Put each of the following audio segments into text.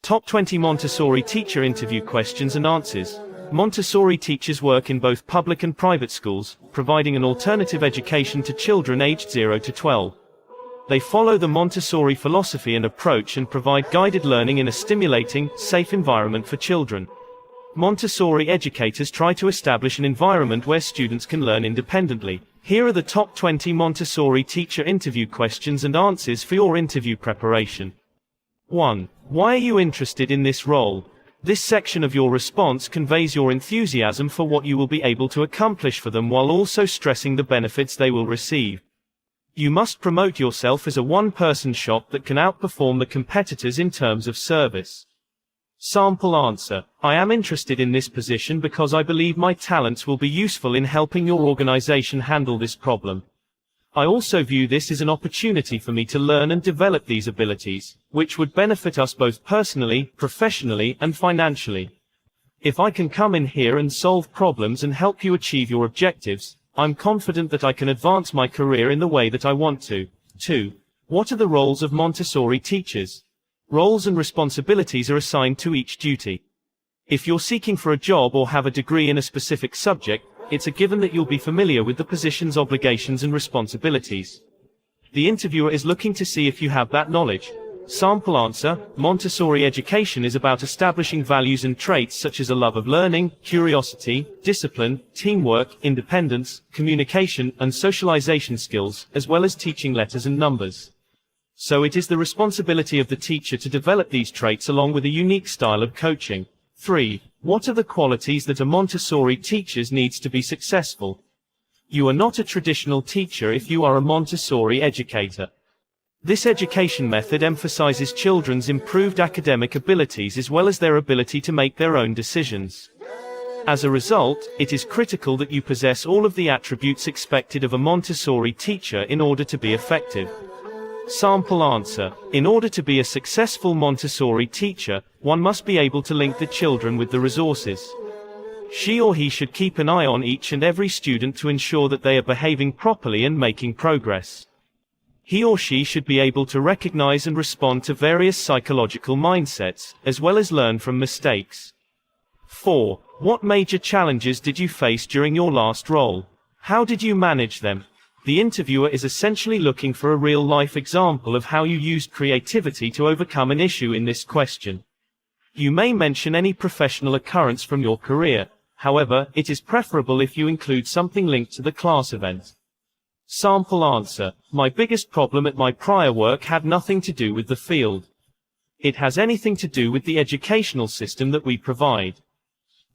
Top 20 Montessori teacher interview questions and answers. Montessori teachers work in both public and private schools, providing an alternative education to children aged 0 to 12. They follow the Montessori philosophy and approach and provide guided learning in a stimulating, safe environment for children. Montessori educators try to establish an environment where students can learn independently. Here are the top 20 Montessori teacher interview questions and answers for your interview preparation. 1. Why are you interested in this role? This section of your response conveys your enthusiasm for what you will be able to accomplish for them while also stressing the benefits they will receive. You must promote yourself as a one-person shop that can outperform the competitors in terms of service. Sample answer. I am interested in this position because I believe my talents will be useful in helping your organization handle this problem. I also view this as an opportunity for me to learn and develop these abilities, which would benefit us both personally, professionally, and financially. If I can come in here and solve problems and help you achieve your objectives, I'm confident that I can advance my career in the way that I want to. 2. What are the roles of Montessori teachers? Roles and responsibilities are assigned to each duty. If you're seeking for a job or have a degree in a specific subject, it's a given that you'll be familiar with the position's obligations and responsibilities. The interviewer is looking to see if you have that knowledge. Sample answer. Montessori education is about establishing values and traits such as a love of learning, curiosity, discipline, teamwork, independence, communication, and socialization skills, as well as teaching letters and numbers. So it is the responsibility of the teacher to develop these traits along with a unique style of coaching. 3. What are the qualities that a Montessori teacher needs to be successful? You are not a traditional teacher if you are a Montessori educator. This education method emphasizes children's improved academic abilities as well as their ability to make their own decisions. As a result, it is critical that you possess all of the attributes expected of a Montessori teacher in order to be effective. Sample answer. In order to be a successful Montessori teacher, one must be able to link the children with the resources. She or he should keep an eye on each and every student to ensure that they are behaving properly and making progress. He or she should be able to recognize and respond to various psychological mindsets, as well as learn from mistakes. 4. What major challenges did you face during your last role? How did you manage them? The interviewer is essentially looking for a real-life example of how you used creativity to overcome an issue in this question. You may mention any professional occurrence from your career, however, it is preferable if you include something linked to the class event. Sample answer. My biggest problem at my prior work had nothing to do with the field. It has anything to do with the educational system that we provide.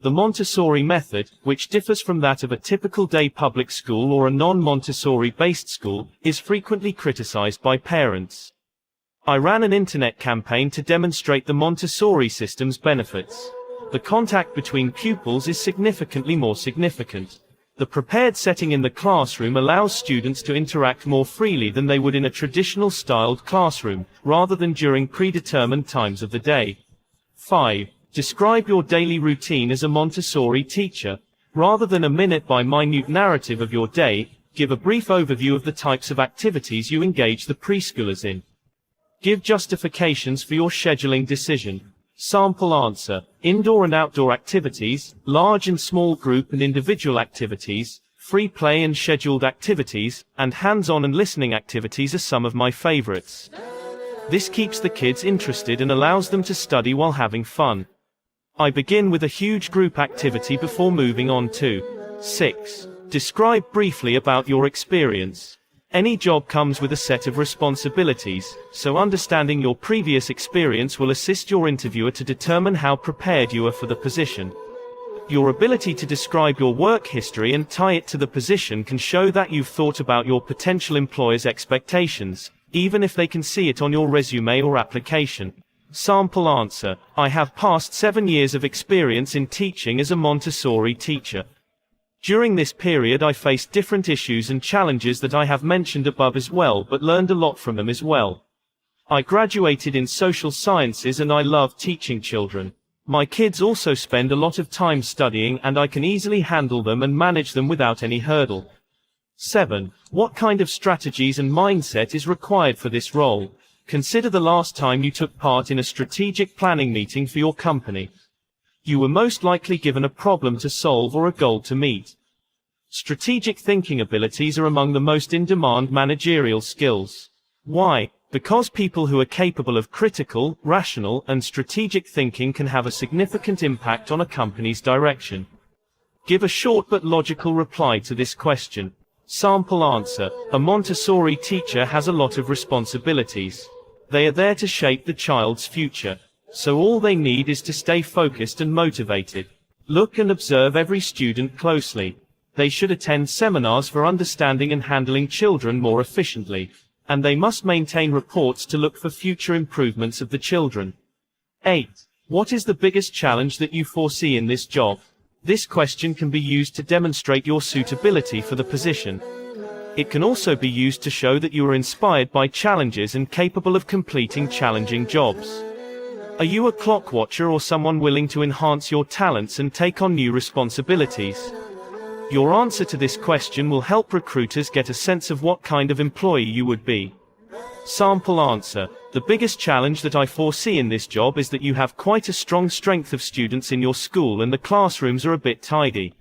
The Montessori method, which differs from that of a typical day public school or a non-Montessori-based school, is frequently criticized by parents. I ran an internet campaign to demonstrate the Montessori system's benefits. The contact between pupils is significantly more significant. The prepared setting in the classroom allows students to interact more freely than they would in a traditional styled classroom, rather than during predetermined times of the day. 5. Describe your daily routine as a Montessori teacher. Rather than a minute-by-minute narrative of your day, give a brief overview of the types of activities you engage the preschoolers in. Give justifications for your scheduling decision. Sample answer. Indoor and outdoor activities, large and small group and individual activities, free play and scheduled activities, and hands-on and listening activities are some of my favorites. This keeps the kids interested and allows them to study while having fun. I begin with a huge group activity before moving on to 6. Describe briefly about your experience. Any job comes with a set of responsibilities, so understanding your previous experience will assist your interviewer to determine how prepared you are for the position. Your ability to describe your work history and tie it to the position can show that you've thought about your potential employer's expectations, even if they can see it on your resume or application. Sample answer. I have past 7 years of experience in teaching as a Montessori teacher. During this period I faced different issues and challenges that I have mentioned above as well, but learned a lot from them as well. I graduated in social sciences and I love teaching children. My kids also spend a lot of time studying and I can easily handle them and manage them without any hurdle. 7. What kind of strategies and mindset is required for this role? Consider the last time you took part in a strategic planning meeting for your company. You were most likely given a problem to solve or a goal to meet. Strategic thinking abilities are among the most in-demand managerial skills. Why? Because people who are capable of critical, rational, and strategic thinking can have a significant impact on a company's direction. Give a short but logical reply to this question. Sample answer. A Montessori teacher has a lot of responsibilities. They are there to shape the child's future. So all they need is to stay focused and motivated. Look and observe every student closely. They should attend seminars for understanding and handling children more efficiently. And they must maintain reports to look for future improvements of the children. 8. What is the biggest challenge that you foresee in this job? This question can be used to demonstrate your suitability for the position. It can also be used to show that you are inspired by challenges and capable of completing challenging jobs. Are you a clock watcher or someone willing to enhance your talents and take on new responsibilities? Your answer to this question will help recruiters get a sense of what kind of employee you would be. Sample answer. The biggest challenge that I foresee in this job is that you have quite a strong strength of students in your school and the classrooms are a bit tidy.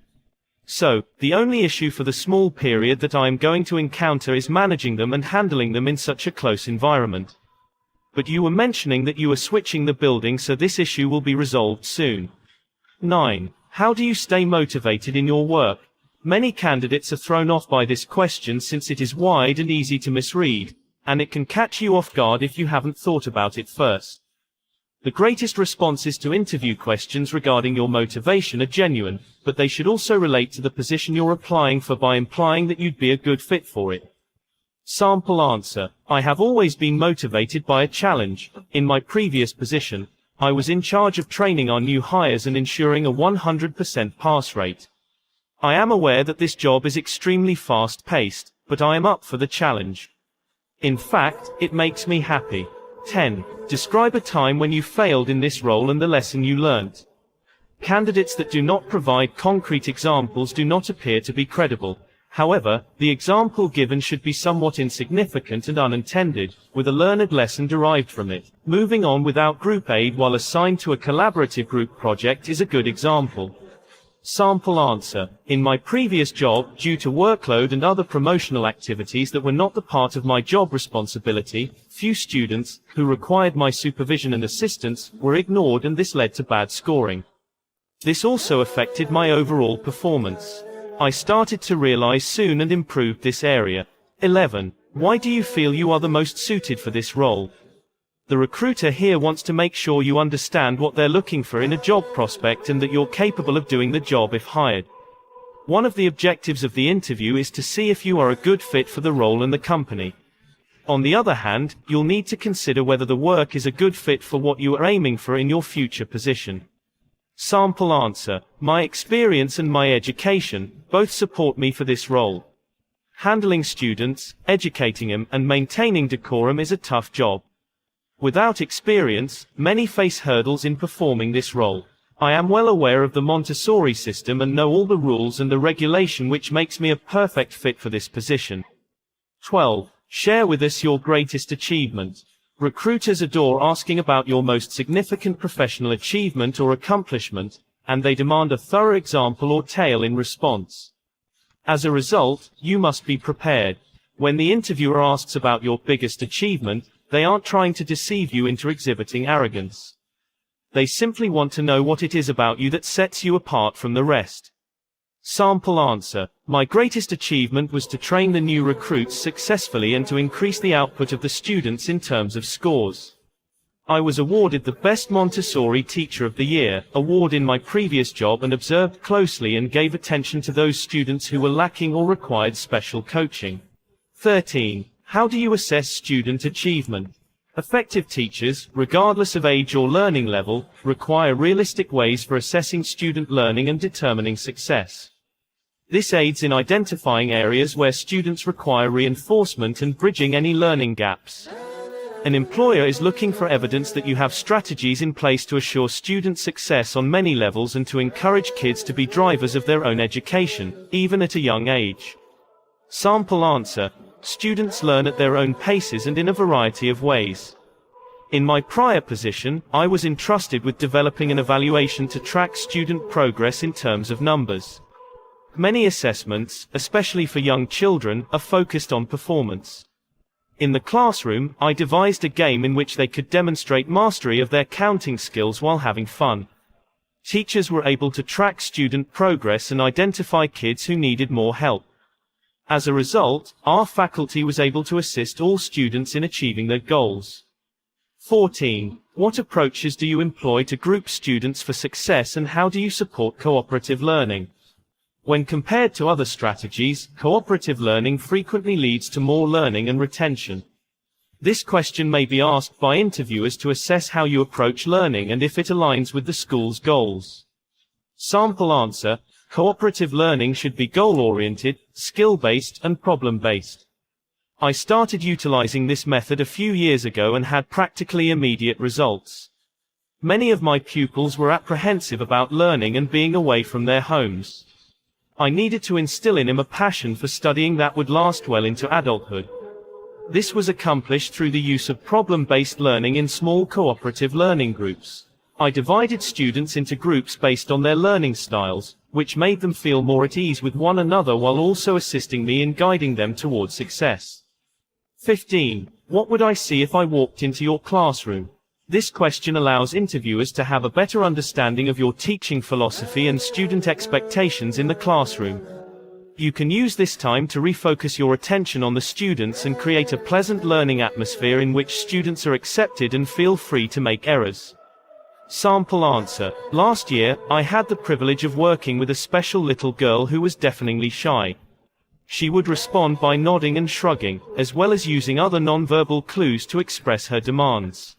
So, the only issue for the small period that I am going to encounter is managing them and handling them in such a close environment. But you were mentioning that you are switching the building, so this issue will be resolved soon. 9. How do you stay motivated in your work? Many candidates are thrown off by this question since it is wide and easy to misread, and it can catch you off guard if you haven't thought about it first. The greatest responses to interview questions regarding your motivation are genuine, but they should also relate to the position you're applying for by implying that you'd be a good fit for it. Sample answer. I have always been motivated by a challenge. In my previous position, I was in charge of training our new hires and ensuring a 100% pass rate. I am aware that this job is extremely fast-paced, but I am up for the challenge. In fact, it makes me happy. 10. Describe a time when you failed in this role and the lesson you learned. Candidates that do not provide concrete examples do not appear to be credible. However, the example given should be somewhat insignificant and unintended, with a learned lesson derived from it. Moving on without group aid while assigned to a collaborative group project is a good example. Sample answer. In my previous job, due to workload and other promotional activities that were not the part of my job responsibility, few students, who required my supervision and assistance, were ignored, and this led to bad scoring. This also affected my overall performance. I started to realize soon and improved this area. 11. Why do you feel you are the most suited for this role? The recruiter here wants to make sure you understand what they're looking for in a job prospect and that you're capable of doing the job if hired. One of the objectives of the interview is to see if you are a good fit for the role and the company. On the other hand, you'll need to consider whether the work is a good fit for what you are aiming for in your future position. Sample answer. My experience and my education both support me for this role. Handling students, educating them, and maintaining decorum is a tough job. Without experience, many face hurdles in performing this role. I am well aware of the Montessori system and know all the rules and the regulation, which makes me a perfect fit for this position. 12. Share with us your greatest achievement. Recruiters adore asking about your most significant professional achievement or accomplishment, and they demand a thorough example or tale in response. As a result, you must be prepared. When the interviewer asks about your biggest achievement, they aren't trying to deceive you into exhibiting arrogance. They simply want to know what it is about you that sets you apart from the rest. Sample answer. My greatest achievement was to train the new recruits successfully and to increase the output of the students in terms of scores. I was awarded the Best Montessori Teacher of the Year award in my previous job and observed closely and gave attention to those students who were lacking or required special coaching. 13. How do you assess student achievement? Effective teachers, regardless of age or learning level, require realistic ways for assessing student learning and determining success. This aids in identifying areas where students require reinforcement and bridging any learning gaps. An employer is looking for evidence that you have strategies in place to assure student success on many levels and to encourage kids to be drivers of their own education, even at a young age. Sample answer. Students learn at their own paces and in a variety of ways. In my prior position, I was entrusted with developing an evaluation to track student progress in terms of numbers. Many assessments, especially for young children, are focused on performance. In the classroom, I devised a game in which they could demonstrate mastery of their counting skills while having fun. Teachers were able to track student progress and identify kids who needed more help. As a result, our faculty was able to assist all students in achieving their goals. 14. What approaches do you employ to group students for success, and how do you support cooperative learning? When compared to other strategies, cooperative learning frequently leads to more learning and retention. This question may be asked by interviewers to assess how you approach learning and if it aligns with the school's goals. Sample answer: cooperative learning should be goal-oriented, skill-based, and problem-based. I started utilizing this method a few years ago and had practically immediate results. Many of my pupils were apprehensive about learning and being away from their homes. I needed to instill in him a passion for studying that would last well into adulthood. This was accomplished through the use of problem-based learning in small cooperative learning groups. I divided students into groups based on their learning styles, which made them feel more at ease with one another while also assisting me in guiding them towards success. 15. What would I see if I walked into your classroom? This question allows interviewers to have a better understanding of your teaching philosophy and student expectations in the classroom. You can use this time to refocus your attention on the students and create a pleasant learning atmosphere in which students are accepted and feel free to make errors. Sample answer: last year, I had the privilege of working with a special little girl who was deafeningly shy. She would respond by nodding and shrugging, as well as using other nonverbal clues to express her demands.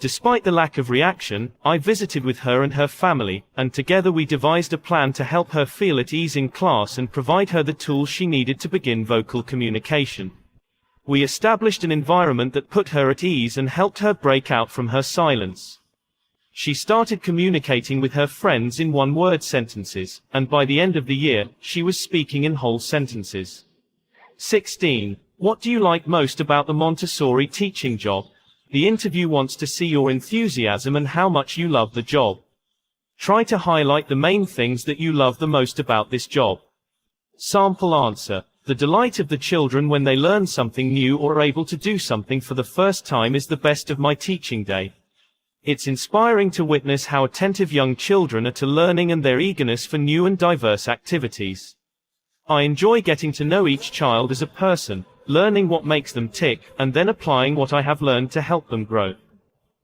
Despite the lack of reaction, I visited with her and her family, and together we devised a plan to help her feel at ease in class and provide her the tools she needed to begin vocal communication. We established an environment that put her at ease and helped her break out from her silence. She started communicating with her friends in one-word sentences, and by the end of the year, she was speaking in whole sentences. 16. What do you like most about the Montessori teaching job? The interview wants to see your enthusiasm and how much you love the job. Try to highlight the main things that you love the most about this job. Sample answer: the delight of the children when they learn something new or are able to do something for the first time is the best of my teaching day. It's inspiring to witness how attentive young children are to learning and their eagerness for new and diverse activities. I enjoy getting to know each child as a person, learning what makes them tick, and then applying what I have learned to help them grow.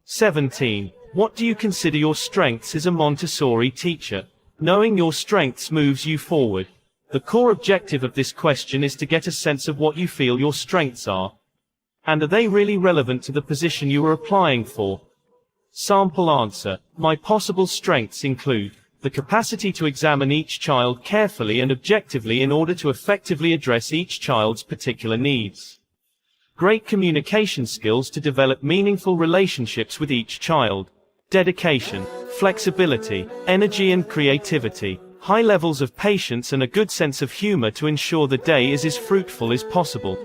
17. What do you consider your strengths as a Montessori teacher? Knowing your strengths moves you forward. The core objective of this question is to get a sense of what you feel your strengths are. And are they really relevant to the position you are applying for? Sample answer: my possible strengths include the capacity to examine each child carefully and objectively in order to effectively address each child's particular needs. Great communication skills to develop meaningful relationships with each child. Dedication, flexibility, energy and creativity. High levels of patience and a good sense of humor to ensure the day is as fruitful as possible.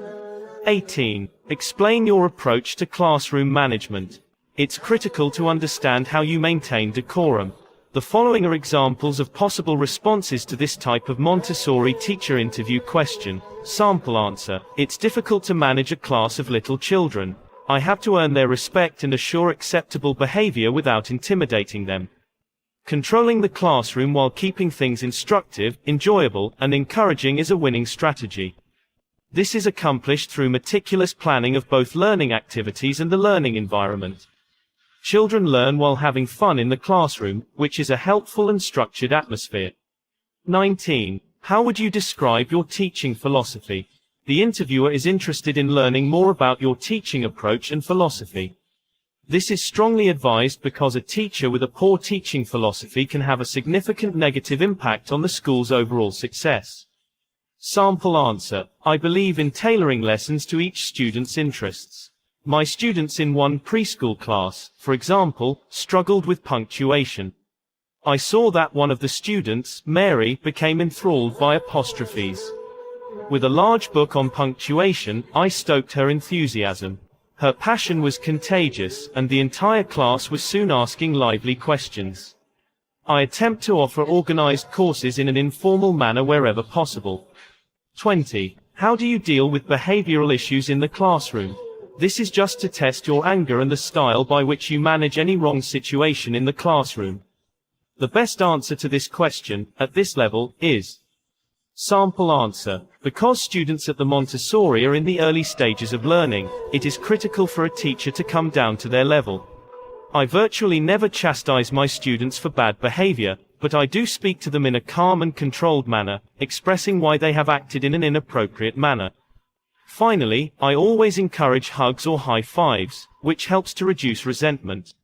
18. Explain your approach to classroom management. It's critical to understand how you maintain decorum. The following are examples of possible responses to this type of Montessori teacher interview question. Sample answer: it's difficult to manage a class of little children. I have to earn their respect and assure acceptable behavior without intimidating them. Controlling the classroom while keeping things instructive, enjoyable, and encouraging is a winning strategy. This is accomplished through meticulous planning of both learning activities and the learning environment. Children learn while having fun in the classroom, which is a helpful and structured atmosphere. 19. How would you describe your teaching philosophy? The interviewer is interested in learning more about your teaching approach and philosophy. This is strongly advised because a teacher with a poor teaching philosophy can have a significant negative impact on the school's overall success. Sample answer: I believe in tailoring lessons to each student's interests. My students in one preschool class, for example, struggled with punctuation. I saw that one of the students, Mary, became enthralled by apostrophes. With a large book on punctuation, I stoked her enthusiasm. Her passion was contagious, and the entire class was soon asking lively questions. I attempt to offer organized courses in an informal manner wherever possible. 20. How do you deal with behavioral issues in the classroom? This is just to test your anger and the style by which you manage any wrong situation in the classroom. The best answer to this question, at this level, is sample answer. Because students at the Montessori are in the early stages of learning, it is critical for a teacher to come down to their level. I virtually never chastise my students for bad behavior, but I do speak to them in a calm and controlled manner, expressing why they have acted in an inappropriate manner. Finally, I always encourage hugs or high fives, which helps to reduce resentment.